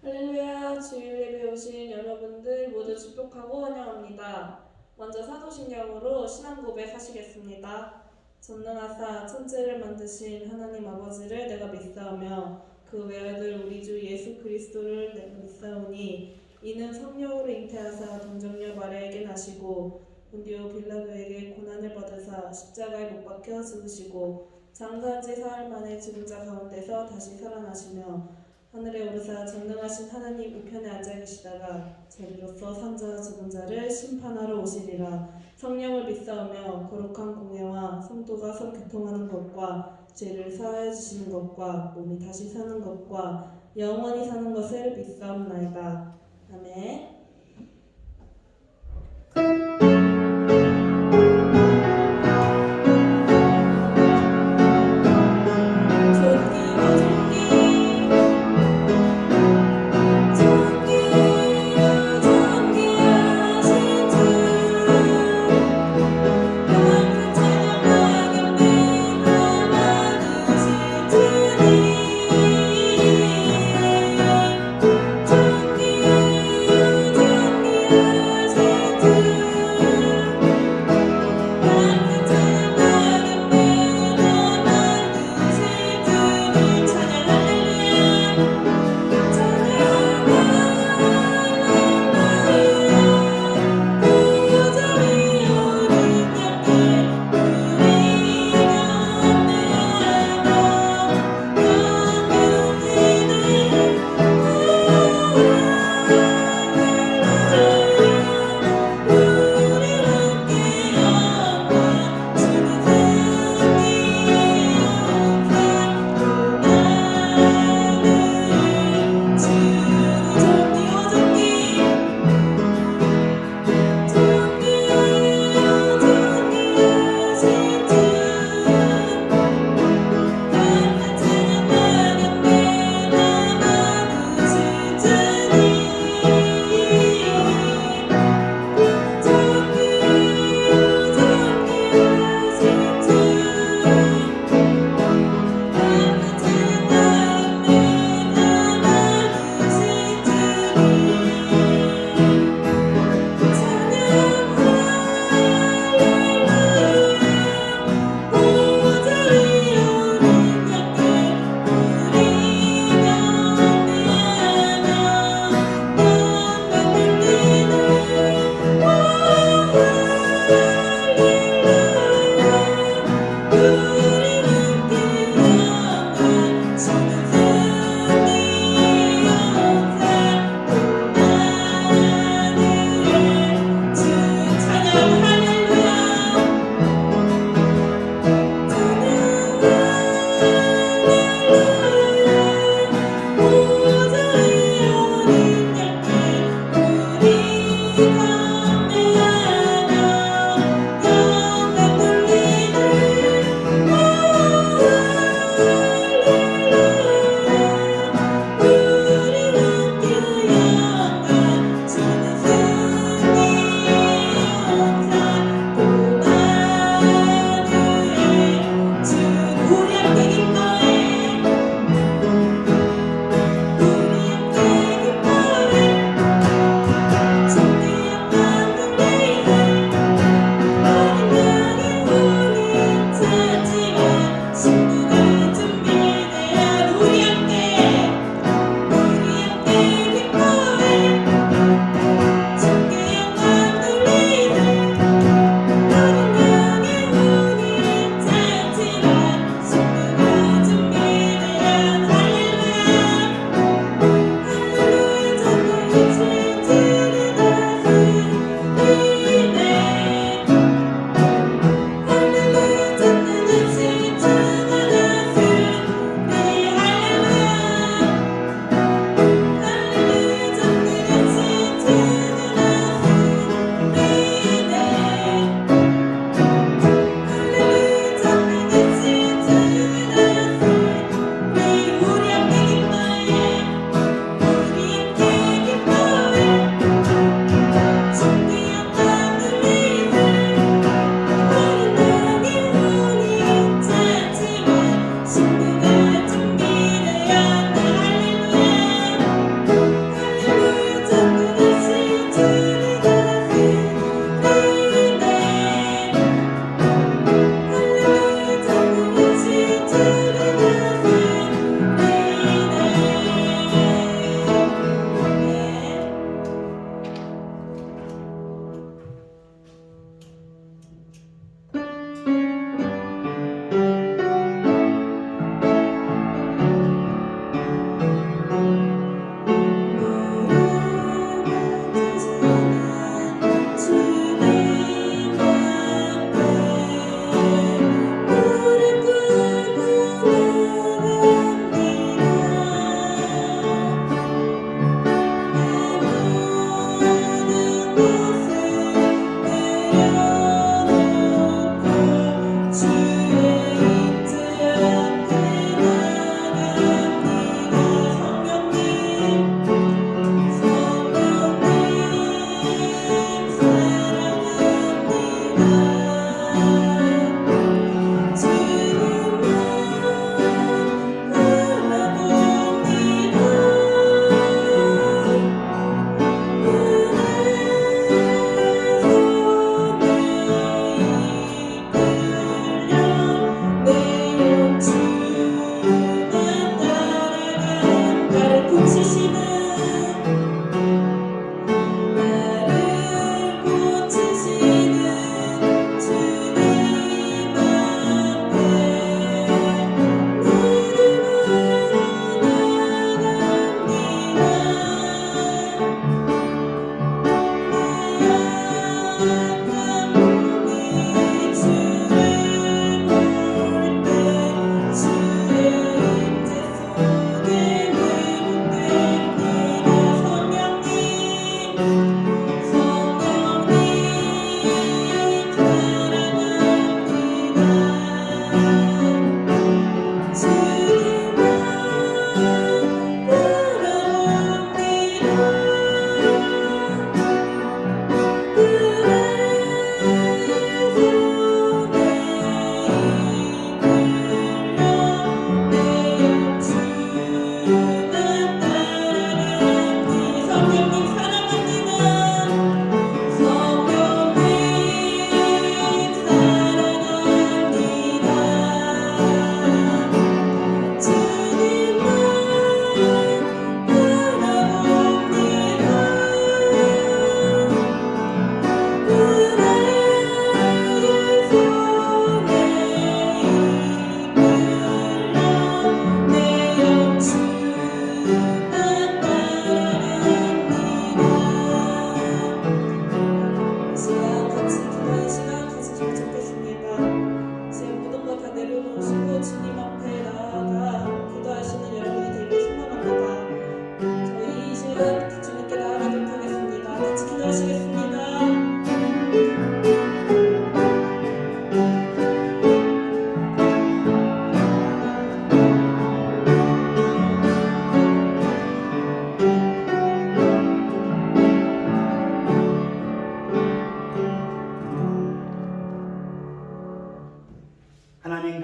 할렐루야, 주일 예배 오신 여러분들 모두 축복하고 환영합니다. 먼저 사도신경으로 신앙 고백하시겠습니다. 전능하사 천지를 만드신 하나님 아버지를 내가 믿사오며 그 외아들 우리 주 예수 그리스도를 내가 믿사오니 이는 성령으로 잉태하사 동정녀 마리아에게 나시고 본디오 빌라도에게 고난을 받으사 십자가에 못 박혀 죽으시고 장사한 지 사흘 만에 죽은 자 가운데서 다시 살아나시며 하늘에 오르사 전능하신 하나님 우편에 앉아 계시다가 저리로서 산자와 죽은 자를 심판하러 오시리라. 성령을 믿사오며 거룩한 공예와 성도가 서 교통하는 것과 죄를 사하여 주시는 것과 몸이 다시 사는 것과 영원히 사는 것을 믿사옵나이다. 아멘.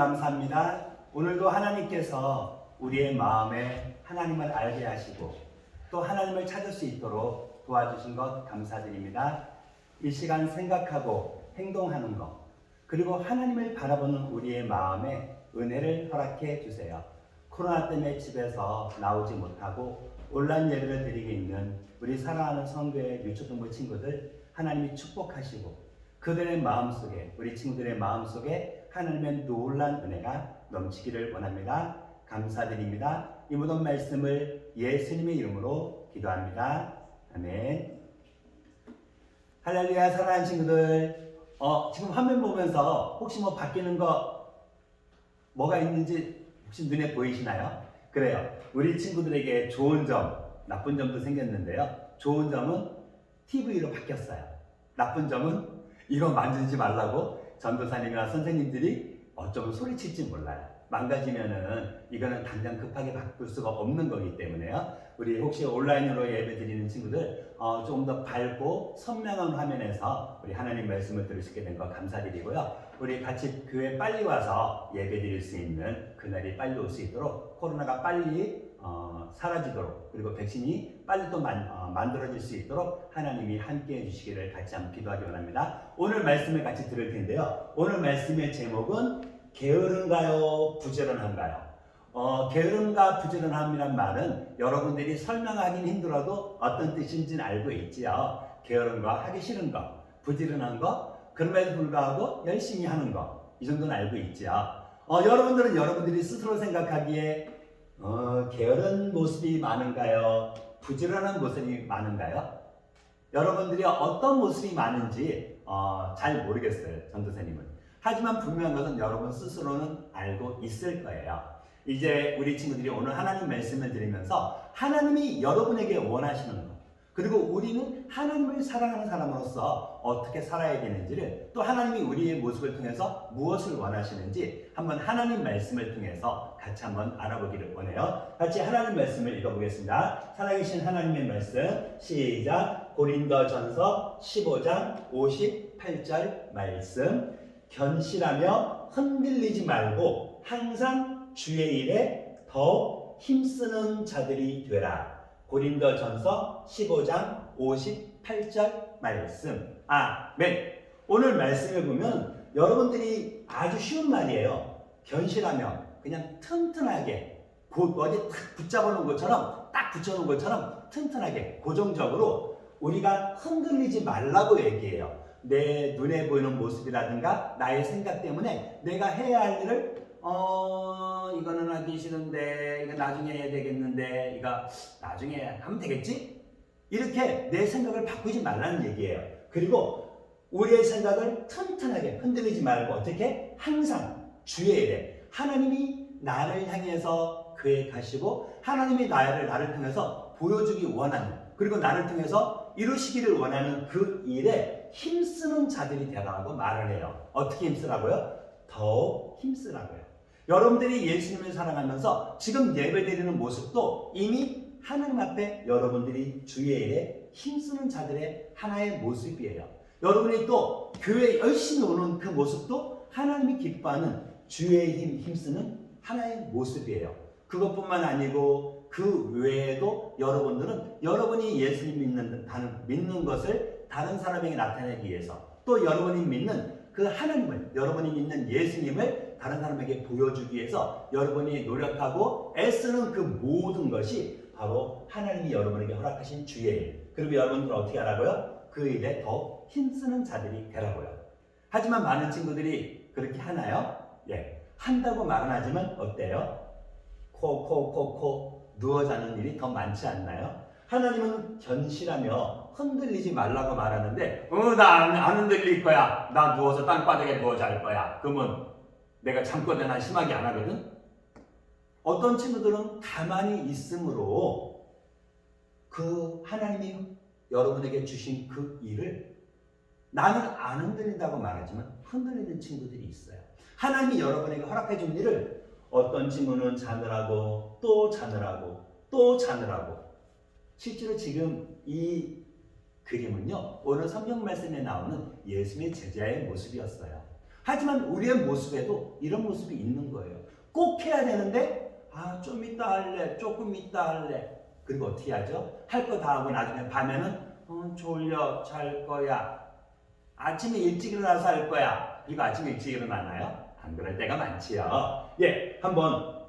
감사합니다. 오늘도 하나님께서 우리의 마음에 하나님을 알게 하시고 또 하나님을 찾을 수 있도록 도와주신 것 감사드립니다. 이 시간 생각하고 행동하는 것, 그리고 하나님을 바라보는 우리의 마음에 은혜를 허락해 주세요. 코로나 때문에 집에서 나오지 못하고 온라인 예배를 드리고 있는 우리 사랑하는 성교의 유초등부 친구들 하나님이 축복하시고 그들의 마음속에, 우리 친구들의 마음속에 하나님의 놀란 은혜가 넘치기를 원합니다. 감사드립니다. 이 모든 말씀을 예수님의 이름으로 기도합니다. 아멘. 할렐루야. 사랑하는 친구들, 지금 화면 보면서 혹시 뭐 바뀌는 거 뭐가 있는지 혹시 눈에 보이시나요? 그래요. 우리 친구들에게 좋은 점, 나쁜 점도 생겼는데요. 좋은 점은 TV로 바뀌었어요. 나쁜 점은 이거 만지지 말라고 전도사님이나 선생님들이 어쩌면 소리칠지 몰라요. 망가지면은 이거는 당장 급하게 바꿀 수가 없는 거기 때문에요. 우리 혹시 온라인으로 예배 드리는 친구들 조금 더 밝고 선명한 화면에서 우리 하나님 말씀을 들을 수 있게 된 거 감사드리고요. 우리 같이 교회 빨리 와서 예배 드릴 수 있는 그날이 빨리 올 수 있도록 코로나가 빨리 사라지도록 그리고 백신이 빨리 또 만들어질 수 있도록 하나님이 함께 해주시기를 같이 한번 기도하기 원합니다. 오늘 말씀을 같이 들을 텐데요. 오늘 말씀의 제목은 게으른가요? 부지런한가요? 게으름과 부지런함이란 말은 여러분들이 설명하기는 힘들어도 어떤 뜻인지는 알고 있지요. 게으른 거, 하기 싫은 거, 부지런한 거, 그럼에도 불구하고 열심히 하는 거, 이 정도는 알고 있지요. 여러분들은 여러분들이 스스로 생각하기에 게으른 모습이 많은가요? 부지런한 모습이 많은가요? 여러분들이 어떤 모습이 많은지 잘 모르겠어요, 전도사님은. 하지만 분명한 것은 여러분 스스로는 알고 있을 거예요. 이제 우리 친구들이 오늘 하나님 말씀을 드리면서 하나님이 여러분에게 원하시는 것, 그리고 우리는 하나님을 사랑하는 사람으로서 어떻게 살아야 되는지를, 또 하나님이 우리의 모습을 통해서 무엇을 원하시는지 한번 하나님 말씀을 통해서 같이 한번 알아보기를 원해요. 같이 하나님 말씀을 읽어보겠습니다. 살아계신 하나님의 말씀 시작. 고린도전서 15장 58절 말씀. 견실하며 흔들리지 말고 항상 주의 일에 더 힘쓰는 자들이 되라. 고린도전서 15장 58절 말씀. 아멘. 오늘 말씀을 보면 여러분들이 아주 쉬운 말이에요. 견실하며 그냥 튼튼하게 어디 딱 붙잡아놓은 것처럼, 딱 붙여놓은 것처럼 튼튼하게 고정적으로 우리가 흔들리지 말라고 얘기해요. 내 눈에 보이는 모습이라든가 나의 생각 때문에 내가 해야 할 일을 이거는 하기 싫은데 이거 나중에 해야 되겠는데 이거 나중에 하면 되겠지? 이렇게 내 생각을 바꾸지 말라는 얘기예요. 그리고 우리의 생각을 튼튼하게 흔들리지 말고 어떻게? 항상 주의 일에 하나님이 나를 향해서 계획하시고 하나님이 나를 통해서 보여주기 원하는, 그리고 나를 통해서 이루시기를 원하는 그 일에 힘쓰는 자들이 되라고 말을 해요. 어떻게 힘쓰라고요? 더욱 힘쓰라고요. 여러분들이 예수님을 사랑하면서 지금 예배드리는 모습도 이미 하나님 앞에 여러분들이 주의 일에 힘쓰는 자들의 하나의 모습이에요. 여러분이 또 교회에 열심히 오는 그 모습도 하나님이 기뻐하는 주의 힘쓰는 하나의 모습이에요. 그것뿐만 아니고 그 외에도 여러분들은 여러분이 예수님 믿는 것을 다른 사람에게 나타내기 위해서, 또 여러분이 믿는 그 하나님을, 여러분이 믿는 예수님을 다른 사람에게 보여주기 위해서 여러분이 노력하고 애쓰는 그 모든 것이 바로 하나님이 여러분에게 허락하신 주의 일. 그리고 여러분들은 어떻게 하라고요? 그 일에 더 힘쓰는 자들이 되라고요. 하지만 많은 친구들이 그렇게 하나요? 예, 한다고 말은 하지만 어때요? 코 누워 자는 일이 더 많지 않나요? 하나님은 견실하며 흔들리지 말라고 말하는데 나 안 흔들릴 거야. 나 누워서 땅바닥에 누워 잘 거야. 그러면 내가 잠꼬대나 심하게 안 하거든? 어떤 친구들은 가만히 있으므로 그 하나님이 여러분에게 주신 그 일을 나는 안 흔들린다고 말하지만 흔들리는 친구들이 있어요. 하나님이 여러분에게 허락해 준 일을 어떤 친구는 자느라고 또 자느라고 또 자느라고. 실제로 지금 이 그림은요, 오늘 성경 말씀에 나오는 예수님의 제자의 모습이었어요. 하지만 우리의 모습에도 이런 모습이 있는 거예요. 꼭 해야 되는데 좀 이따 할래, 조금 이따 할래. 그리고 어떻게 하죠? 할 거 다 하고 나중에 밤에는 졸려, 잘 거야. 아침에 일찍 일어나서 할 거야. 그리고 아침에 일찍 일어나나요? 안 그럴 때가 많지요. 예, 한번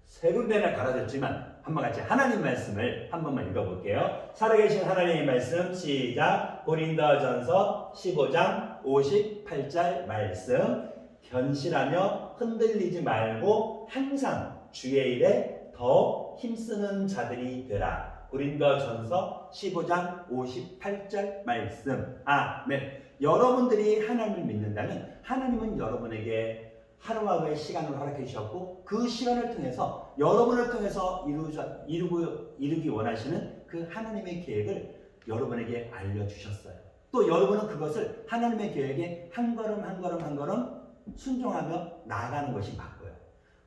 세 군데나 갈아졌지만 한번 같이 하나님 말씀을 한 번만 읽어볼게요. 살아계신 하나님의 말씀 시작. 고린도전서 15장 58절 말씀. 견실하며 흔들리지 말고 항상 주의 일에 더 힘쓰는 자들이 되라. 고린도전서 15장 58절 말씀. 아멘. 여러분들이 하나님을 믿는다면 하나님은 여러분에게 하루하루의 시간을 허락해 주셨고 그 시간을 통해서 여러분을 통해서 이루기 원하시는 그 하나님의 계획을 여러분에게 알려주셨어요. 또 여러분은 그것을 하나님의 계획에 한 걸음 한 걸음 한 걸음 순종하며 나아가는 것이 맞고요.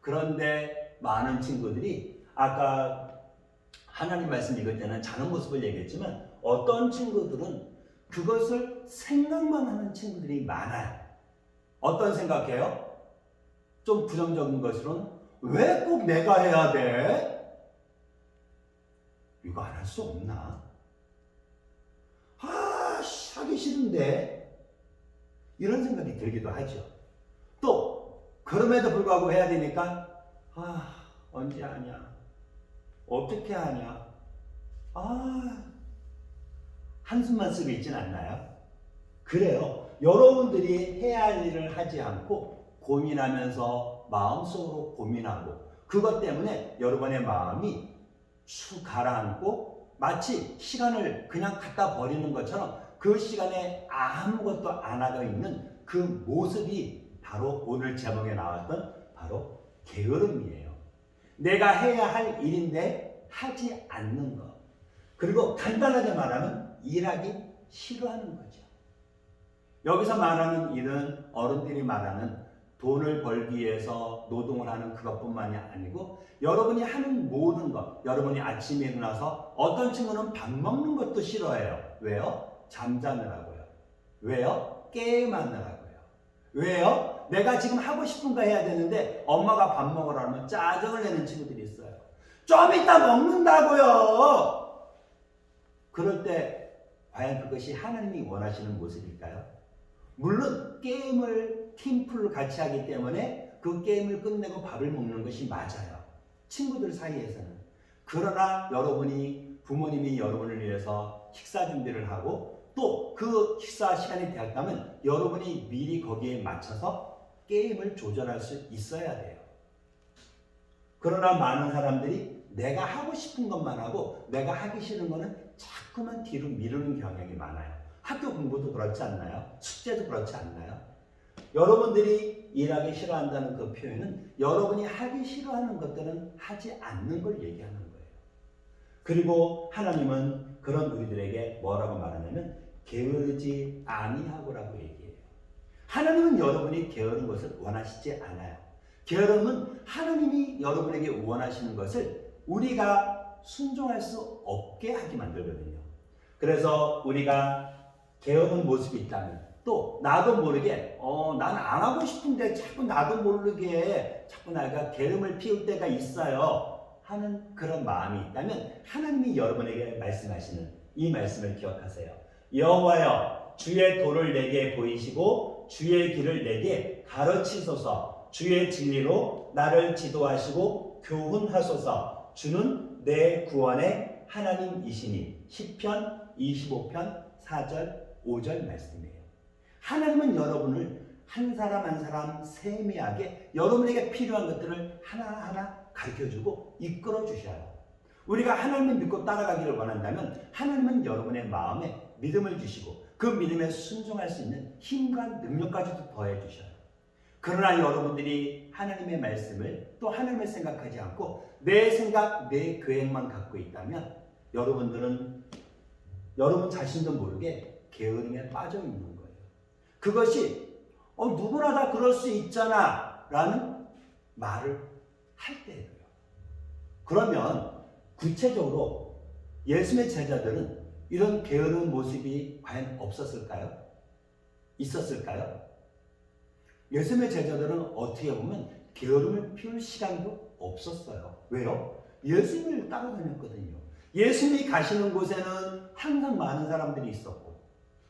그런데 많은 친구들이 아까 하나님 말씀 읽을 때는 자는 모습을 얘기했지만 어떤 친구들은 그것을 생각만 하는 친구들이 많아요. 어떤 생각해요? 좀 부정적인 것으로는 왜 꼭 내가 해야 돼? 이거 안 할 수 없나? 하기 싫은데 이런 생각이 들기도 하죠. 또 그럼에도 불구하고 해야 되니까 언제 하냐? 어떻게 하냐? 한숨만 쓰고 있진 않나요? 그래요. 여러분들이 해야 할 일을 하지 않고 고민하면서 마음속으로 고민하고 그것 때문에 여러분의 마음이 축 가라앉고 마치 시간을 그냥 갖다 버리는 것처럼 그 시간에 아무것도 안 하고 있는 그 모습이 바로 오늘 제목에 나왔던 바로 게으름이에요. 내가 해야 할 일인데 하지 않는 것. 그리고 간단하게 말하면 일하기 싫어하는 거죠. 여기서 말하는 일은 어른들이 말하는 돈을 벌기 위해서 노동을 하는 그것뿐만이 아니고 여러분이 하는 모든 것, 여러분이 아침에 일어나서 어떤 친구는 밥 먹는 것도 싫어해요. 왜요? 잠자느라고요. 왜요? 게임하느라고요. 왜요? 내가 지금 하고 싶은 거 해야 되는데 엄마가 밥 먹으라면 짜증을 내는 친구들이 있어요. 좀 이따 먹는다고요. 그럴 때 과연 그것이 하나님이 원하시는 모습일까요? 물론 게임을 팀플로 같이 하기 때문에 그 게임을 끝내고 밥을 먹는 것이 맞아요. 친구들 사이에서는. 그러나 여러분이 부모님이 여러분을 위해서 식사 준비를 하고 또 그 식사 시간이 되었다면 여러분이 미리 거기에 맞춰서 게임을 조절할 수 있어야 돼요. 그러나 많은 사람들이 내가 하고 싶은 것만 하고 내가 하기 싫은 거는 자꾸만 뒤로 미루는 경향이 많아요. 학교 공부도 그렇지 않나요? 숙제도 그렇지 않나요? 여러분들이 일하기 싫어한다는 그 표현은 여러분이 하기 싫어하는 것들은 하지 않는 걸 얘기하는 거예요. 그리고 하나님은 그런 우리들에게 뭐라고 말하냐면 게으르지 아니하고라고 얘기해요. 하나님은 여러분이 게으른 것을 원하시지 않아요. 게으름은 하나님이 여러분에게 원하시는 것을 우리가 순종할 수 없게 하게 만들거든요. 그래서 우리가 게으른 모습이 있다면 또 나도 모르게 난 안 하고 싶은데 자꾸 나도 모르게 자꾸 내가 게으름을 피울 때가 있어요 하는 그런 마음이 있다면 하나님이 여러분에게 말씀하시는 이 말씀을 기억하세요. 여호와여 주의 도를 내게 보이시고 주의 길을 내게 가르치소서. 주의 진리로 나를 지도하시고 교훈하소서. 주는 내 구원의 하나님이시니. 시편 25편 4절 5절 말씀이에요. 하나님은 여러분을 한 사람 한 사람 세밀하게 여러분에게 필요한 것들을 하나하나 가르쳐주고 이끌어 주셔요. 우리가 하나님을 믿고 따라가기를 원한다면 하나님은 여러분의 마음에 믿음을 주시고 그 믿음에 순종할 수 있는 힘과 능력까지도 더해 주셔요. 그러나 여러분들이 하나님의 말씀을 또 하나님을 생각하지 않고 내 생각, 내 계획만 갖고 있다면 여러분들은 여러분 자신도 모르게 게으름에 빠져 있는 거예요. 그것이 누구나 다 그럴 수 있잖아 라는 말을 할 때예요. 그러면 구체적으로 예수님의 제자들은 이런 게으른 모습이 과연 없었을까요? 있었을까요? 예수님의 제자들은 어떻게 보면 게으름을 피울 시간도 없었어요. 왜요? 예수님을 따라다녔거든요. 예수님이 가시는 곳에는 항상 많은 사람들이 있었고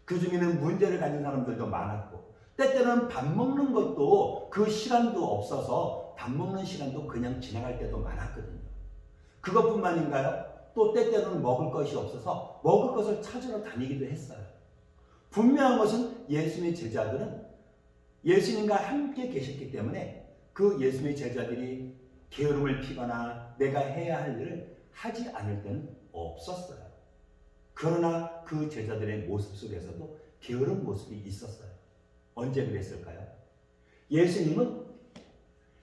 그 중에는 문제를 가진 사람들도 많았고 때때로는 밥 먹는 것도 그 시간도 없어서 밥 먹는 시간도 그냥 지나갈 때도 많았거든요. 그것뿐만인가요? 또 때때로는 먹을 것이 없어서 먹을 것을 찾으러 다니기도 했어요. 분명한 것은 예수님의 제자들은 예수님과 함께 계셨기 때문에 그 예수님의 제자들이 게으름을 피거나 내가 해야 할 일을 하지 않을 때는 없었어요. 그러나 그 제자들의 모습 속에서도 게으른 모습이 있었어요. 언제 그랬을까요? 예수님은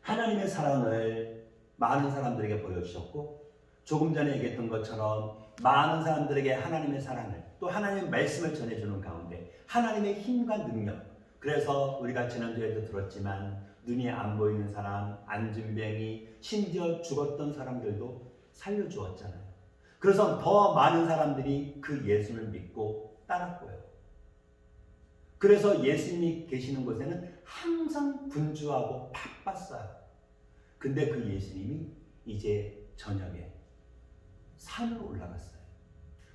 하나님의 사랑을 많은 사람들에게 보여주셨고 조금 전에 얘기했던 것처럼 많은 사람들에게 하나님의 사랑을 또 하나님의 말씀을 전해주는 가운데 하나님의 힘과 능력, 그래서 우리가 지난주에도 들었지만 눈이 안 보이는 사람, 안진뱅이, 심지어 죽었던 사람들도 살려주었잖아요. 그래서 더 많은 사람들이 그 예수를 믿고 따랐고요. 그래서 예수님이 계시는 곳에는 항상 분주하고 바빴어요. 근데 그 예수님이 이제 저녁에 산으로 올라갔어요.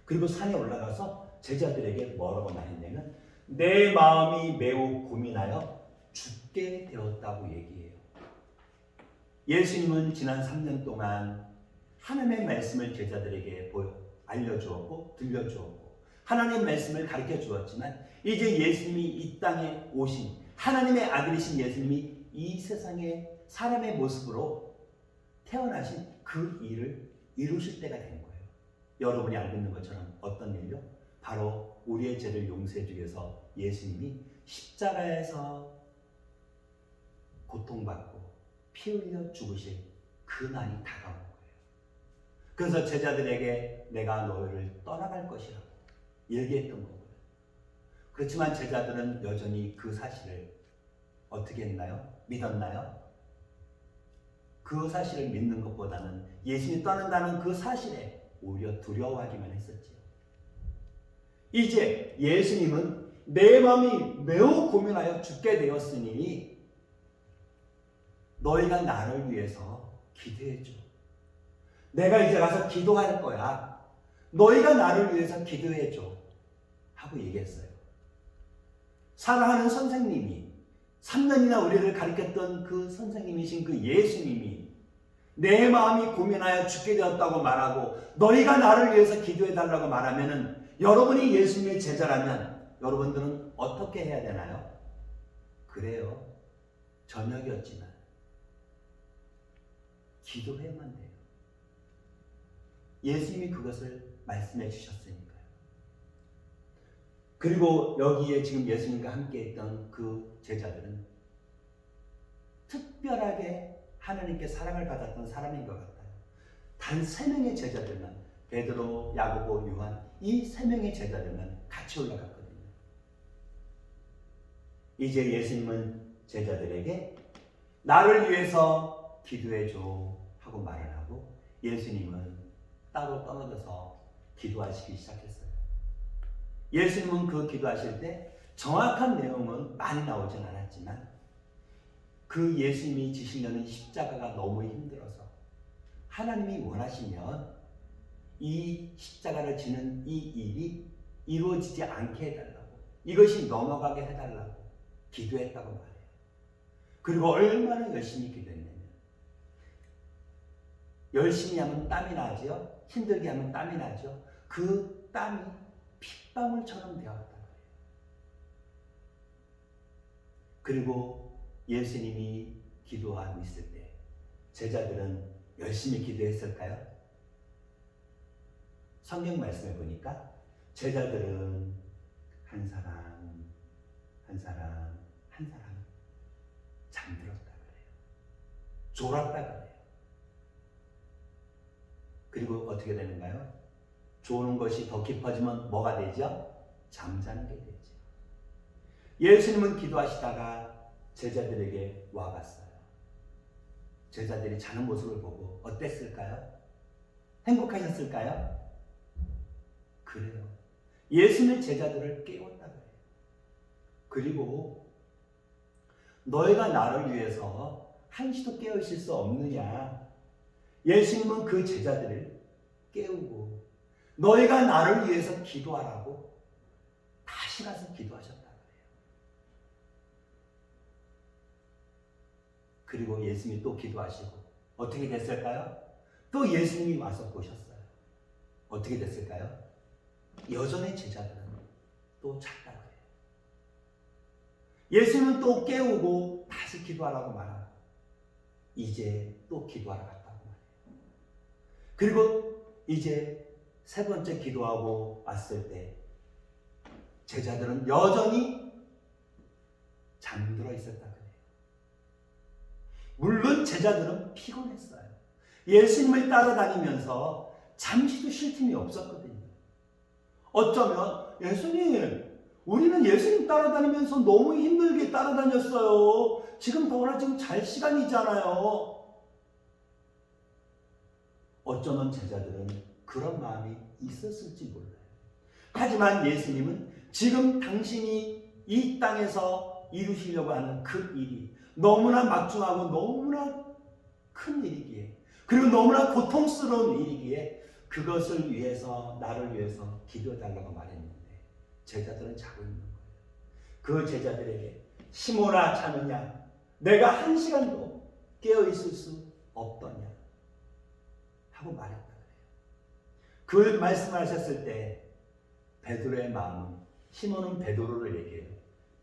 그리고 산에 올라가서 제자들에게 뭐라고 말했냐면 내 마음이 매우 고민하여 죽게 되었다고 얘기해요. 예수님은 지난 3년 동안 하나님의 말씀을 제자들에게 알려주었고 들려주었고 하나님의 말씀을 가르쳐 주었지만 이제 예수님이 이 땅에 오신 하나님의 아들이신 예수님이 이 세상에 사람의 모습으로 태어나신 그 일을 이루실 때가 된 거예요. 여러분이 알고 있는 것처럼 어떤 일요? 바로 우리의 죄를 용서해 주기 위해서 예수님이 십자가에서 고통받고 피 흘려 죽으실 그 날이 다가온 거예요. 그래서 제자들에게 내가 너희를 떠나갈 것이라고 얘기했던 거고요. 그렇지만 제자들은 여전히 그 사실을 어떻게 했나요? 믿었나요? 그 사실을 믿는 것보다는 예수님이 떠난다는 그 사실에 오히려 두려워하기만 했었지요. 이제 예수님은 내 마음이 매우 고민하여 죽게 되었으니 너희가 나를 위해서 기도해줘. 내가 이제 가서 기도할 거야. 너희가 나를 위해서 기도해줘. 하고 얘기했어요. 사랑하는 선생님이 3년이나 우리를 가르쳤던 그 선생님이신 그 예수님이 내 마음이 고민하여 죽게 되었다고 말하고 너희가 나를 위해서 기도해달라고 말하면은 여러분이 예수님의 제자라면 여러분들은 어떻게 해야 되나요? 그래요. 저녁이었지만 기도해야만 돼요. 예수님이 그것을 말씀해 주셨으니까요. 그리고 여기에 지금 예수님과 함께 했던 그 제자들은 특별하게 하나님께 사랑을 받았던 사람인 것 같아요. 단 3명의 제자들만, 베드로, 야고보, 요한, 이 3명의 제자들만 같이 올라갔거든요. 이제 예수님은 제자들에게 나를 위해서 기도해줘 하고 말을 하고 예수님은 따로 떨어져서 기도하시기 시작했어요. 예수님은 그 기도하실 때 정확한 내용은 많이 나오진 않았지만 그 예수님이 지시려는 십자가가 너무 힘들어서 하나님이 원하시면 이 십자가를 지는 이 일이 이루어지지 않게 해달라고, 이것이 넘어가게 해달라고 기도했다고 말해요. 그리고 얼마나 열심히 기도했냐면 열심히 하면 땀이 나죠. 힘들게 하면 땀이 나죠. 그 땀이 핏방울처럼 되었다 그래요. 그리고 예수님이 기도하고 있을 때 제자들은 열심히 기도했을까요? 성경 말씀에 보니까 제자들은 한 사람 한 사람 한 사람 잠들었다 그래요. 졸았다 그래요. 그리고 어떻게 되는가요? 조는 것이 더 깊어지면 뭐가 되죠? 잠자는 게 되죠. 예수님은 기도하시다가 제자들에게 와갔어요. 제자들이 자는 모습을 보고 어땠을까요? 행복하셨을까요? 그래요. 예수님의 제자들을 깨웠다 그래요. 그리고 너희가 나를 위해서 한시도 깨어 있을 수 없느냐? 예수님은 그 제자들을 깨우고 너희가 나를 위해서 기도하라고 다시 가서 기도하셨다 그래요. 그리고 예수님이 또 기도하시고 어떻게 됐을까요? 또 예수님이 와서 보셨어요. 어떻게 됐을까요? 여전히 제자들은 또 잤다 그래요. 예수님은 또 깨우고 다시 기도하라고 말하고 이제 또 기도하러 갔다고 말해요. 그리고 이제 세 번째 기도하고 왔을 때 제자들은 여전히 잠들어 있었다 그래요. 물론 제자들은 피곤했어요. 예수님을 따라다니면서 잠시도 쉴 틈이 없었거든요. 어쩌면 예수님, 우리는 예수님 따라다니면서 너무 힘들게 따라다녔어요. 지금 더구나 지금 잘 시간이잖아요. 어쩌면 제자들은 그런 마음이 있었을지 몰라요. 하지만 예수님은 지금 당신이 이 땅에서 이루시려고 하는 그 일이 너무나 막중하고 너무나 큰 일이기에 그리고 너무나 고통스러운 일이기에 그것을 위해서 나를 위해서 기도해달라고 말했는데 제자들은 자고 있는 거예요. 그 제자들에게 시몬아 자느냐 내가 한 시간도 깨어있을 수 없더냐 하고 말했다 그래요. 그 말씀하셨을 때 베드로의 마음은 시몬은 베드로를 얘기해요.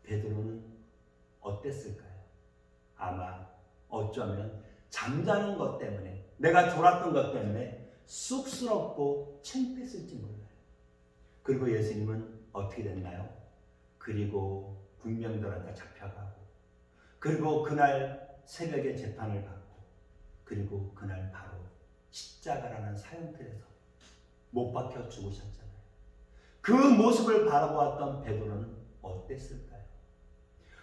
베드로는 어땠을까요? 아마 어쩌면 잠자는 것 때문에 내가 졸았던 것 때문에 쑥스럽고 창피했을지 몰라요. 그리고 예수님은 어떻게 됐나요? 그리고 군병들한테 잡혀가고 그리고 그날 새벽에 재판을 받고 그리고 그날 바로 십자가라는 사형틀에서 못 박혀 죽으셨잖아요. 그 모습을 바라보았던 베드로는 어땠을까요?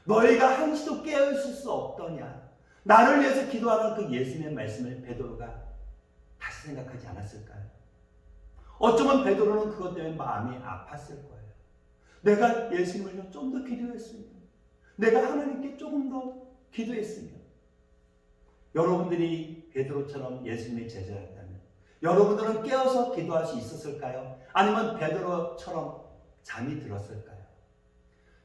너희가 한시도 깨어있을 수 없더냐? 나를 위해서 기도하는 그 예수님의 말씀을 베드로가 다시 생각하지 않았을까요? 어쩌면 베드로는 그것 때문에 마음이 아팠을 거예요. 내가 예수님을 좀 더 기도했으면, 내가 하나님께 조금 더 기도했으면, 여러분들이 베드로처럼 예수님의 제자였다면 여러분들은 깨어서 기도할 수 있었을까요? 아니면 베드로처럼 잠이 들었을까요?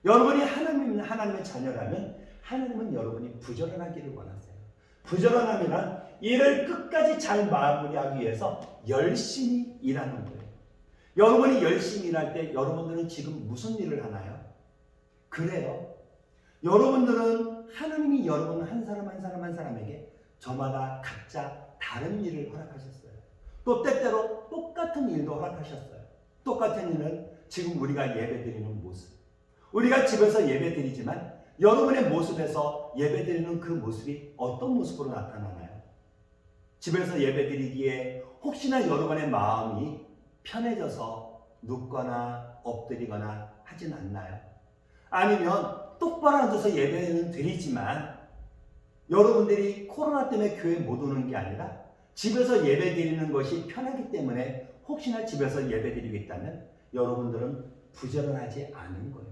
여러분이 하나님의 자녀라면 하나님은 여러분이 부지런하기를 원하세요. 부지런함이란 일을 끝까지 잘 마무리하기 위해서 열심히 일하는 거예요. 여러분이 열심히 일할 때 여러분들은 지금 무슨 일을 하나요? 그래요. 여러분들은 하나님이 여러분 한 사람 한 사람에게 저마다 각자 다른 일을 허락하셨어요. 또 때때로 똑같은 일도 허락하셨어요. 똑같은 일은 지금 우리가 예배드리는 모습. 우리가 집에서 예배드리지만 여러분의 모습에서 예배드리는 그 모습이 어떤 모습으로 나타나나요? 집에서 예배드리기에 혹시나 여러분의 마음이 편해져서 눕거나 엎드리거나 하진 않나요? 아니면 똑바로 앉아서 예배는 드리지만 여러분들이 코로나 때문에 교회 못 오는 게 아니라 집에서 예배드리는 것이 편하기 때문에 혹시나 집에서 예배드리겠다면 여러분들은 부지런하지 않은 거예요.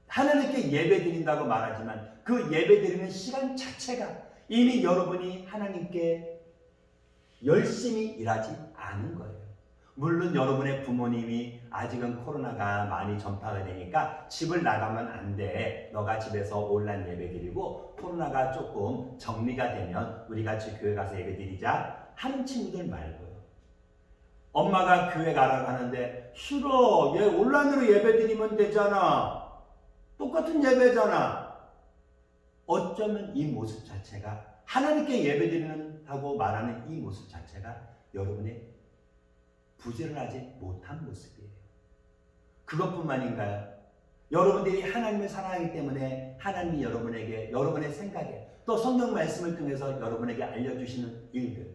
하나님께 예배드린다고 말하지만 그 예배드리는 시간 자체가 이미 여러분이 하나님께 열심히 일하지 않은 거예요. 물론 여러분의 부모님이 아직은 코로나가 많이 전파가 되니까 집을 나가면 안 돼. 너가 집에서 온라인 예배드리고 코로나가 조금 정리가 되면 우리 같이 교회 가서 예배드리자 하는 친구들 말고요. 엄마가 교회 가라고 하는데 싫어. 얘 온라인으로 예배드리면 되잖아. 똑같은 예배잖아. 어쩌면 이 모습 자체가 하나님께 예배드리는다고 말하는 이 모습 자체가 여러분의 부지런하지 못한 모습이에요. 그것뿐만인가요? 여러분들이 하나님을 사랑하기 때문에 하나님이 여러분에게 여러분의 생각에 또 성경 말씀을 통해서 여러분에게 알려주시는 일들,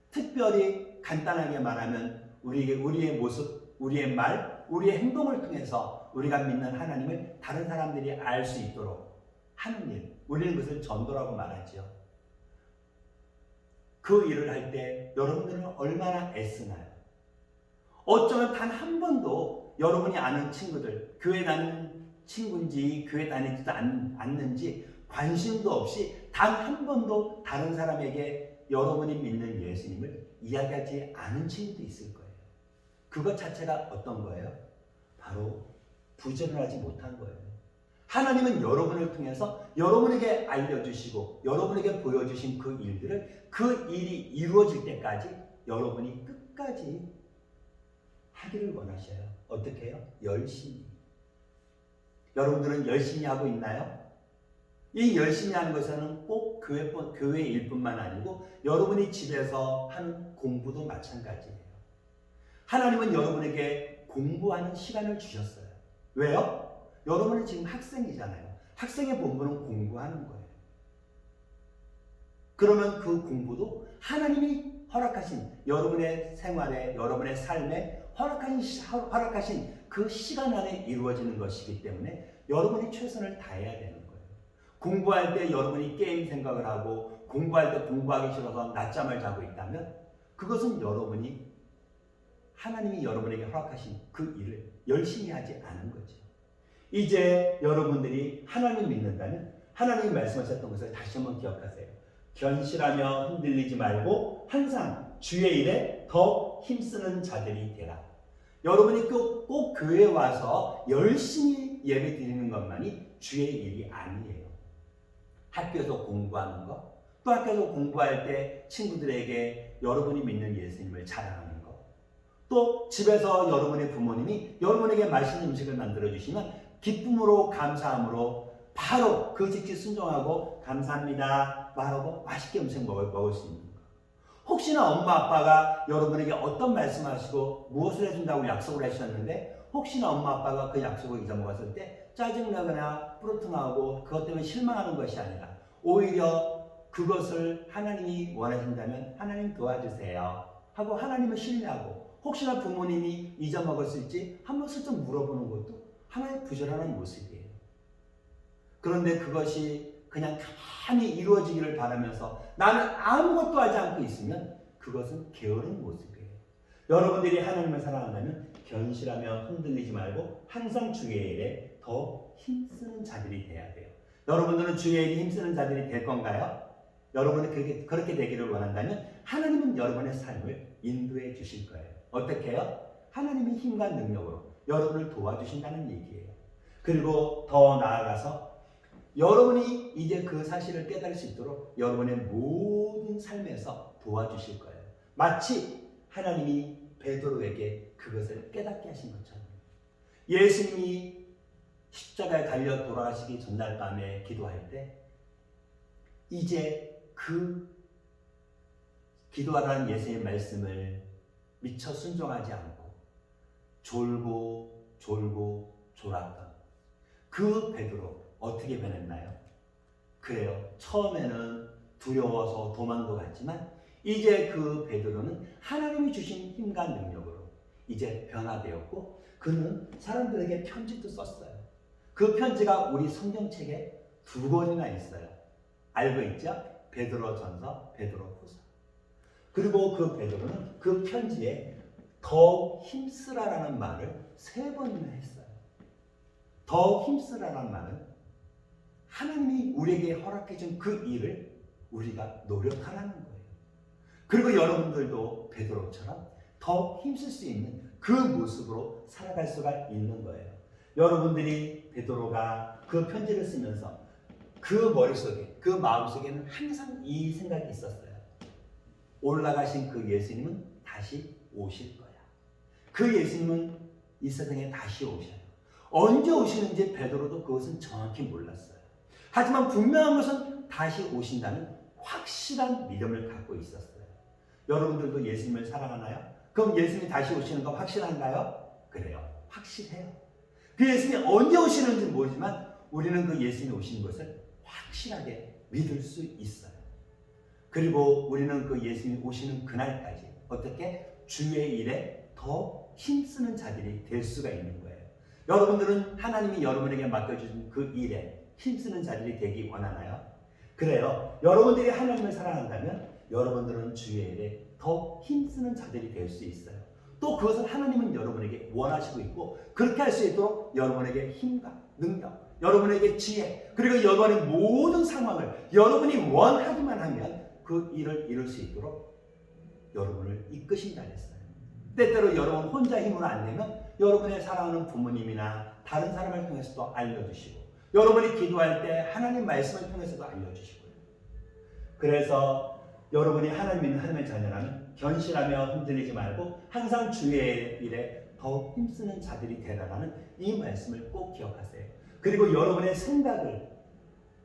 특별히 간단하게 말하면 우리의 모습, 우리의 말, 우리의 행동을 통해서 우리가 믿는 하나님을 다른 사람들이 알 수 있도록 하는 일, 우리는 그것을 전도라고 말하죠. 그 일을 할 때 여러분들은 얼마나 애쓰나요? 어쩌면 단 한 번도 여러분이 아는 친구들, 교회 다니는 친구인지 교회 다니지도 않는지 관심도 없이 단 한 번도 다른 사람에게 여러분이 믿는 예수님을 이야기하지 않은 친구도 있을 거예요. 그것 자체가 어떤 거예요? 바로 부지런하지 못한 거예요. 하나님은 여러분을 통해서 여러분에게 알려주시고 여러분에게 보여주신 그 일들을 그 일이 이루어질 때까지 여러분이 끝까지 하기를 원하셔요. 어떻게 해요? 열심히. 여러분들은 열심히 하고 있나요? 이 열심히 하는 것은 꼭 교회 일뿐만 아니고 여러분이 집에서 하는 공부도 마찬가지예요. 하나님은 여러분에게 공부하는 시간을 주셨어요. 왜요? 여러분은 지금 학생이잖아요. 학생의 본분은 공부하는 거예요. 그러면 그 공부도 하나님이 허락하신 여러분의 생활에, 여러분의 삶에 허락하신 그 시간 안에 이루어지는 것이기 때문에 여러분이 최선을 다해야 되는 거예요. 공부할 때 여러분이 게임 생각을 하고 공부할 때 공부하기 싫어서 낮잠을 자고 있다면 그것은 하나님이 여러분에게 허락하신 그 일을 열심히 하지 않은 거죠. 이제 여러분들이 하나님을 믿는다면 하나님이 말씀하셨던 것을 다시 한번 기억하세요. 견실하며 흔들리지 말고 항상 주의 일에 더 힘쓰는 자들이 되라. 여러분이 꼭 교회에 와서 열심히 예배 드리는 것만이 주의 일이 아니에요. 학교에서 공부하는 것, 또 학교에서 공부할 때 친구들에게 여러분이 믿는 예수님을 자랑하는 것, 또 집에서 여러분의 부모님이 여러분에게 맛있는 음식을 만들어주시면 기쁨으로 감사함으로 바로 그 즉시 순종하고 감사합니다 말하고 맛있게 음식 먹을 수 있는 것. 혹시나 엄마 아빠가 여러분에게 어떤 말씀하시고 무엇을 해준다고 약속을 하셨는데 혹시나 엄마 아빠가 그 약속을 잊어먹었을 때 짜증나거나 뿌듯하고 그것 때문에 실망하는 것이 아니라 오히려 그것을 하나님이 원하신다면 하나님 도와주세요 하고 하나님을 신뢰하고 혹시나 부모님이 잊어먹었을지 한번 슬쩍 물어보는 것도 하나의 부지런한 모습이에요. 그런데 그것이 그냥 가만히 이루어지기를 바라면서 나는 아무것도 하지 않고 있으면 그것은 게으른 모습이에요. 여러분들이 하나님을 사랑한다면 견실하며 흔들리지 말고 항상 주의 일에 더 힘쓰는 자들이 돼야 돼요. 여러분들은 주의 일에 힘쓰는 자들이 될 건가요? 여러분이 그렇게 되기를 원한다면 하나님은 여러분의 삶을 인도해 주실 거예요. 어떻게 해요? 하나님의 힘과 능력으로 여러분을 도와주신다는 얘기예요. 그리고 더 나아가서 여러분이 이제 그 사실을 깨달을 수 있도록 여러분의 모든 삶에서 도와주실 거예요. 마치 하나님이 베드로에게 그것을 깨닫게 하신 것처럼 예수님이 십자가에 달려 돌아가시기 전날 밤에 기도할 때 이제 그 기도하라는 예수님의 말씀을 미처 순종하지 않고 졸고 졸았던 그 베드로 어떻게 변했나요? 그래요. 처음에는 두려워서 도망도 갔지만 이제 그 베드로는 하나님이 주신 힘과 능력으로 이제 변화되었고 그는 사람들에게 편지도 썼어요. 그 편지가 우리 성경책에 2권이나 있어요. 알고 있죠? 베드로전서, 베드로후서. 그리고 그 베드로는 그 편지에 더 힘쓰라라는 말을 3번이나 했어요. 더 힘쓰라라는 말은 하나님이 우리에게 허락해 준 그 일을 우리가 노력하라는 거예요. 그리고 여러분들도 베드로처럼 더 힘쓸 수 있는 그 모습으로 살아갈 수가 있는 거예요. 여러분들이 베드로가 그 편지를 쓰면서 그 머릿속에, 그 마음속에는 항상 이 생각이 있었어요. 올라가신 그 예수님은 다시 오실 거야. 그 예수님은 이 세상에 다시 오셔요. 언제 오시는지 베드로도 그것은 정확히 몰랐어요. 하지만 분명한 것은 다시 오신다는 확실한 믿음을 갖고 있었어요. 여러분들도 예수님을 사랑하나요? 그럼 예수님이 다시 오시는 거 확실한가요? 그래요. 확실해요. 그 예수님이 언제 오시는지 모르지만 우리는 그 예수님이 오시는 것을 확실하게 믿을 수 있어요. 그리고 우리는 그 예수님이 오시는 그날까지 어떻게 주의 일에 더 힘쓰는 자들이 될 수가 있는 거예요. 여러분들은 하나님이 여러분에게 맡겨주신 그 일에 힘쓰는 자들이 되기 원하나요? 그래요. 여러분들이 하나님을 사랑한다면 여러분들은 주의 일에 더 힘쓰는 자들이 될 수 있어요. 또 그것을 하나님은 여러분에게 원하시고 있고 그렇게 할 수 있도록 여러분에게 힘과 능력, 여러분에게 지혜, 그리고 여러분의 모든 상황을 여러분이 원하기만 하면 그 일을 이룰 수 있도록 여러분을 이끄신다 했어요. 때때로 여러분 혼자 힘으로 안 되면 여러분의 사랑하는 부모님이나 다른 사람을 통해서도 알려주시고, 여러분이 기도할 때 하나님 말씀을 통해서도 알려주시고요. 그래서 여러분이 하나님 믿는 하나님의 자녀라면 견실하며 흔들리지 말고 항상 주의 일에 더 힘쓰는 자들이 되라는 이 말씀을 꼭 기억하세요. 그리고 여러분의 생각을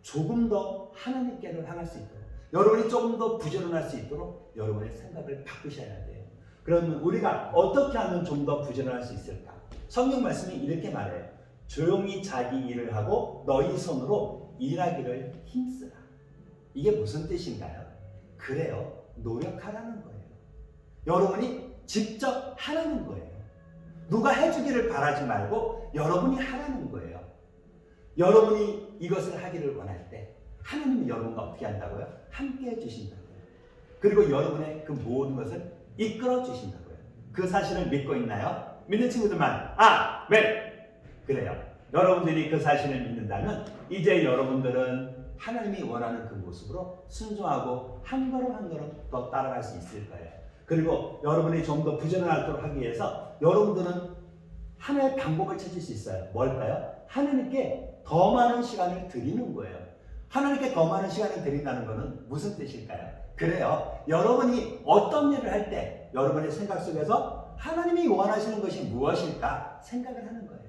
조금 더 하나님께로 향할 수 있도록, 여러분이 조금 더 부지런할 수 있도록 여러분의 생각을 바꾸셔야 돼요. 그러면 우리가 어떻게 하면 좀 더 부지런할 수 있을까? 성경 말씀이 이렇게 말해요. 조용히 자기 일을 하고 너희 손으로 일하기를 힘쓰라. 이게 무슨 뜻인가요? 그래요. 노력하라는 거예요. 여러분이 직접 하라는 거예요. 누가 해주기를 바라지 말고 여러분이 하라는 거예요. 여러분이 이것을 하기를 원할 때 하나님은 여러분과 어떻게 한다고요? 함께 해주신다고요. 그리고 여러분의 그 모든 것을 이끌어 주신다고요. 그 사실을 믿고 있나요? 믿는 친구들만 아멘. 그래요. 여러분들이 그 사실을 믿는다면 이제 여러분들은 하나님이 원하는 그 모습으로 순종하고 한 걸음 한 걸음 더 따라갈 수 있을 거예요. 그리고 여러분이 좀 더 부지런하도록 하기 위해서 여러분들은 하나의 방법을 찾을 수 있어요. 뭘까요? 하나님께 더 많은 시간을 드리는 거예요. 하나님께 더 많은 시간을 드린다는 것은 무슨 뜻일까요? 그래요. 여러분이 어떤 일을 할 때 여러분의 생각 속에서 하나님이 원하시는 것이 무엇일까 생각을 하는 거예요.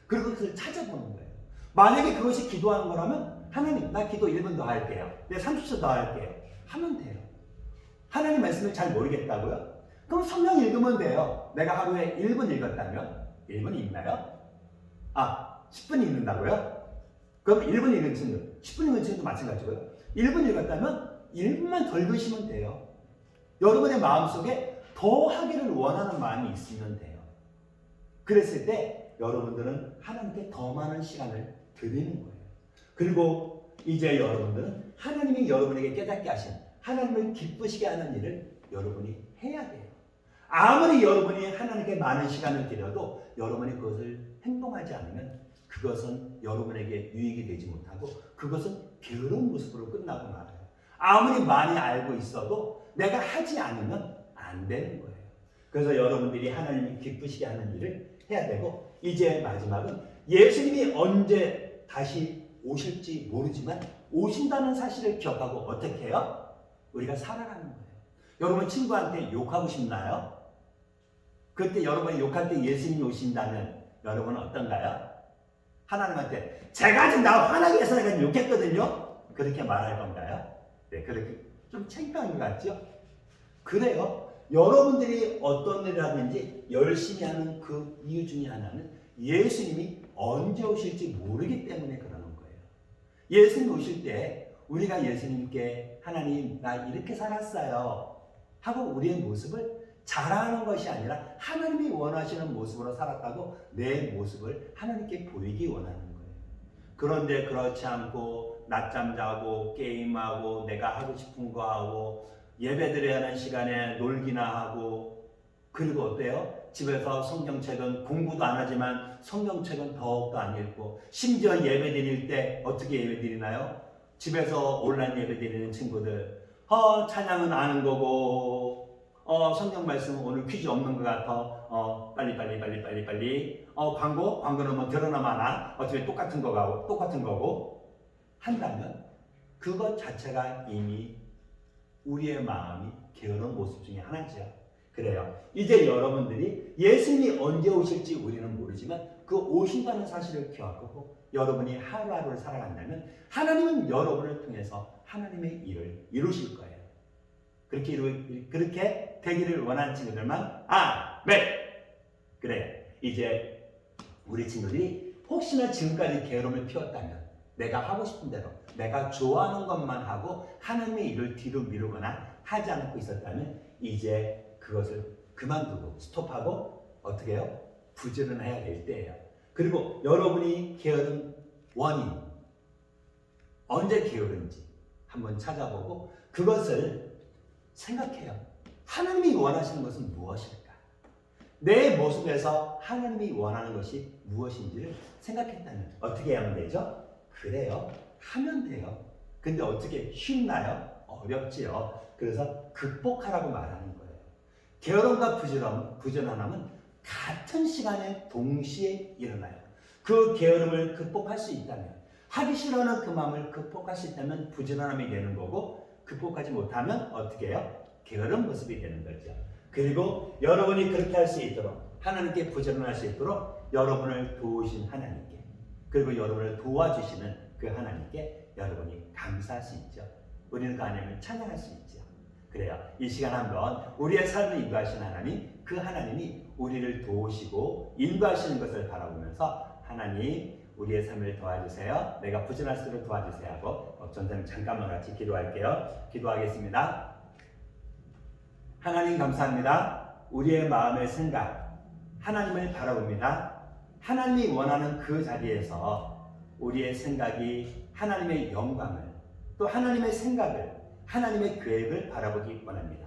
그리고 그것을 찾아보는 거예요. 만약에 그것이 기도하는 거라면 하나님, 나 기도 1분 더 할게요. 내 30초 더 할게요. 하면 돼요. 하나님 말씀을 잘 모르겠다고요? 그럼 성경 읽으면 돼요. 내가 하루에 1분 읽었다면 1분 읽나요? 10분 읽는다고요? 그럼 1분 읽은 친구, 10분 읽은 친구도 마찬가지고요. 1분 읽었다면 1분만 더 읽으시면 돼요. 여러분의 마음속에 더 하기를 원하는 마음이 있으면 돼요. 그랬을 때 여러분들은 하나님께 더 많은 시간을 드리는 거예요. 그리고 이제 여러분들은 하나님이 여러분에게 깨닫게 하신 하나님을 기쁘시게 하는 일을 여러분이 해야 돼요. 아무리 여러분이 하나님께 많은 시간을 드려도 여러분이 그것을 행동하지 않으면 그것은 여러분에게 유익이 되지 못하고 그것은 게으른 모습으로 끝나고 말아요. 아무리 많이 알고 있어도 내가 하지 않으면 안 되는 거예요. 그래서 여러분들이 하나님이 기쁘시게 하는 일을 해야 되고, 이제 마지막은 예수님이 언제 다시 오실지 모르지만 오신다는 사실을 기억하고 어떻게 해요? 우리가 살아가는 거예요. 여러분 친구한테 욕하고 싶나요? 그때 여러분이 욕할 때 예수님이 오신다면 여러분은 어떤가요? 하나님한테 제가 지금 나 화나게 해서 내가 욕했거든요? 그렇게 말할 건가요? 네, 그렇게 좀 창피한 것 같죠? 그래요. 여러분들이 어떤 일을 하든지 열심히 하는 그 이유 중에 하나는 예수님이 언제 오실지 모르기 때문에 그러는 거예요. 예수님 오실 때 우리가 예수님께 하나님 나 이렇게 살았어요 하고 우리의 모습을 자랑하는 것이 아니라 하나님이 원하시는 모습으로 살았다고 내 모습을 하나님께 보이기 원하는 거예요. 그런데 그렇지 않고 낮잠 자고 게임하고 내가 하고 싶은 거 하고 예배드려야 하는 시간에 놀기나 하고, 그리고 어때요? 집에서 성경책은 공부도 안 하지만 성경책은 더욱더 안 읽고, 심지어 예배드릴 때 어떻게 예배드리나요? 집에서 온라인 예배드리는 친구들 찬양은 아는 거고 성경 말씀 오늘 퀴즈 없는 것 같아. 빨리. 광고는 뭐 드러나 마나 어차피 똑같은 거고 한다면 그것 자체가 이미 우리의 마음이 게으른 모습 중에 하나죠. 그래요. 이제 여러분들이 예수님이 언제 오실지 우리는 모르지만 그 오신다는 사실을 기억하고 여러분이 하루하루를 살아간다면 하나님은 여러분을 통해서 하나님의 일을 이루실 거예요. 그렇게 되기를 원하는 친구들만 아멘. 그래, 이제 우리 친구들이 혹시나 지금까지 게으름을 피웠다면 내가 하고 싶은 대로 내가 좋아하는 것만 하고 하나님의 일을 뒤로 미루거나 하지 않고 있었다면 이제 그것을 그만두고 스톱하고 어떻게 해요? 부지런해야 될 때예요. 그리고 여러분이 게으른 원인, 언제 게으른지 한번 찾아보고 그것을 생각해요. 하나님이 원하시는 것은 무엇일까? 내 모습에서 하나님이 원하는 것이 무엇인지를 생각했다면 어떻게 하면 되죠? 그래요. 하면 돼요. 근데 어떻게 쉽나요? 어렵지요. 그래서 극복하라고 말하는 거예요. 게으름과 부지런함은 같은 시간에 동시에 일어나요. 그 게으름을 극복할 수 있다면, 하기 싫어하는 그 마음을 극복할 수 있다면 부지런함이 되는 거고, 극복하지 못하면 어떻게 해요? 게으른 모습이 되는 거죠. 그리고 여러분이 그렇게 할 수 있도록, 하나님께 부지런할 수 있도록 여러분을 도우신 하나님께, 그리고 여러분을 도와주시는 그 하나님께 여러분이 감사할 수 있죠. 우리는 그 하나님을 찬양할 수 있죠. 그래요. 이 시간 한번 우리의 삶을 인도하신 하나님, 그 하나님이 우리를 도우시고 인도하시는 것을 바라보면서 하나님 우리의 삶을 도와주세요. 내가 부지런할수록 도와주세요 하고 전사님 잠깐만 같이 기도할게요. 기도하겠습니다. 하나님 감사합니다. 우리의 마음의 생각, 하나님을 바라봅니다. 하나님이 원하는 그 자리에서 우리의 생각이 하나님의 영광을, 또 하나님의 생각을, 하나님의 계획을 바라보기 원합니다.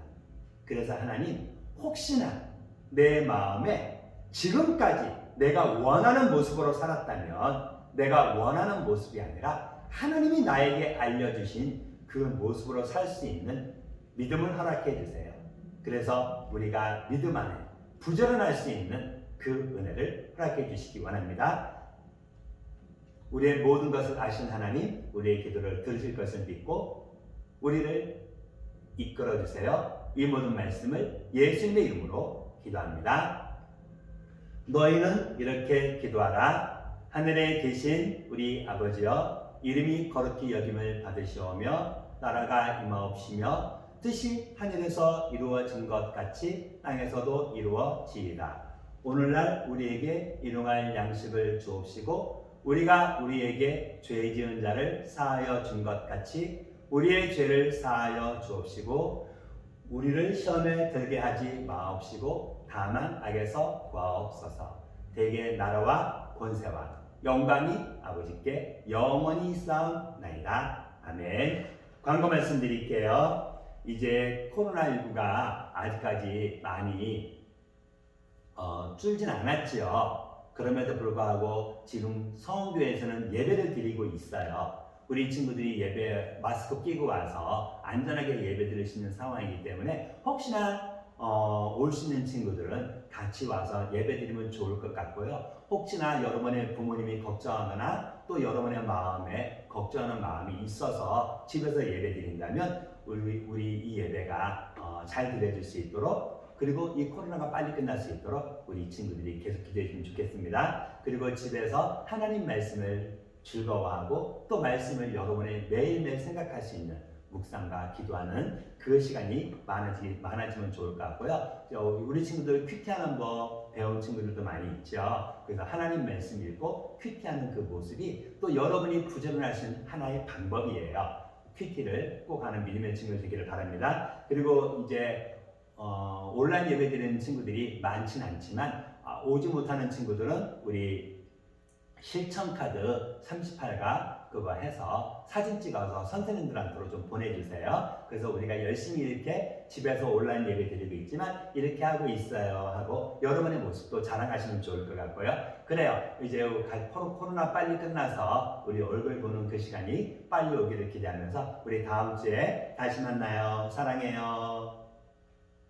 그래서 하나님, 혹시나 내 마음에 지금까지 내가 원하는 모습으로 살았다면, 내가 원하는 모습이 아니라 하나님이 나에게 알려주신 그 모습으로 살 수 있는 믿음을 허락해 주세요. 그래서 우리가 믿음 안에 부지런할 수 있는 그 은혜를 허락해 주시기 원합니다. 우리의 모든 것을 아신 하나님, 우리의 기도를 들으실 것을 믿고 우리를 이끌어 주세요. 이 모든 말씀을 예수님의 이름으로 기도합니다. 너희는 이렇게 기도하라. 하늘에 계신 우리 아버지여, 이름이 거룩히 여김을 받으시오며 나라가 임하옵시며 뜻이 하늘에서 이루어진 것 같이 땅에서도 이루어지이다. 오늘날 우리에게 일용할 양식을 주옵시고 우리가 우리에게 죄 지은 자를 사하여 준 것 같이 우리의 죄를 사하여 주옵시고 우리를 시험에 들게 하지 마옵시고 다만 악에서 구하옵소서. 대개 나라와 권세와 영광이 아버지께 영원히 있사옵나이다. 아멘. 광고 말씀드릴게요. 이제 코로나19가 아직까지 많이 줄진 않았지요. 그럼에도 불구하고 지금 성교에서는 예배를 드리고 있어요. 우리 친구들이 예배 마스크 끼고 와서 안전하게 예배 드릴 수 있는 상황이기 때문에 혹시나 올 수 있는 친구들은 같이 와서 예배 드리면 좋을 것 같고요. 혹시나 여러분의 부모님이 걱정하거나 또 여러분의 마음에 걱정하는 마음이 있어서 집에서 예배 드린다면 우리 이 예배가 잘 드려질 수 있도록, 그리고 이 코로나가 빨리 끝날 수 있도록 우리 친구들이 계속 기도해 주시면 좋겠습니다. 그리고 집에서 하나님 말씀을 즐거워하고 또 말씀을 여러분의 매일매일 생각할 수 있는 묵상과 기도하는 그 시간이 많아지면 좋을 것 같고요. 우리 친구들 큐티하는 법 배운 친구들도 많이 있죠. 그래서 하나님 말씀 읽고 큐티하는 그 모습이 또 여러분이 부지런할 수 있는 하나의 방법이에요. 큐티를 꼭 하는 믿음의 친구들 되기를 바랍니다. 그리고 이제 온라인 예배 드리는 친구들이 많진 않지만 오지 못하는 친구들은 우리 실천카드 38가 그거 해서 사진 찍어서 선생님들한테로 좀 보내주세요. 그래서 우리가 열심히 이렇게 집에서 온라인 예배 드리고 있지만 이렇게 하고 있어요 하고 여러분의 모습도 자랑하시면 좋을 것 같고요. 그래요. 이제 코로나 빨리 끝나서 우리 얼굴 보는 그 시간이 빨리 오기를 기대하면서 우리 다음 주에 다시 만나요. 사랑해요.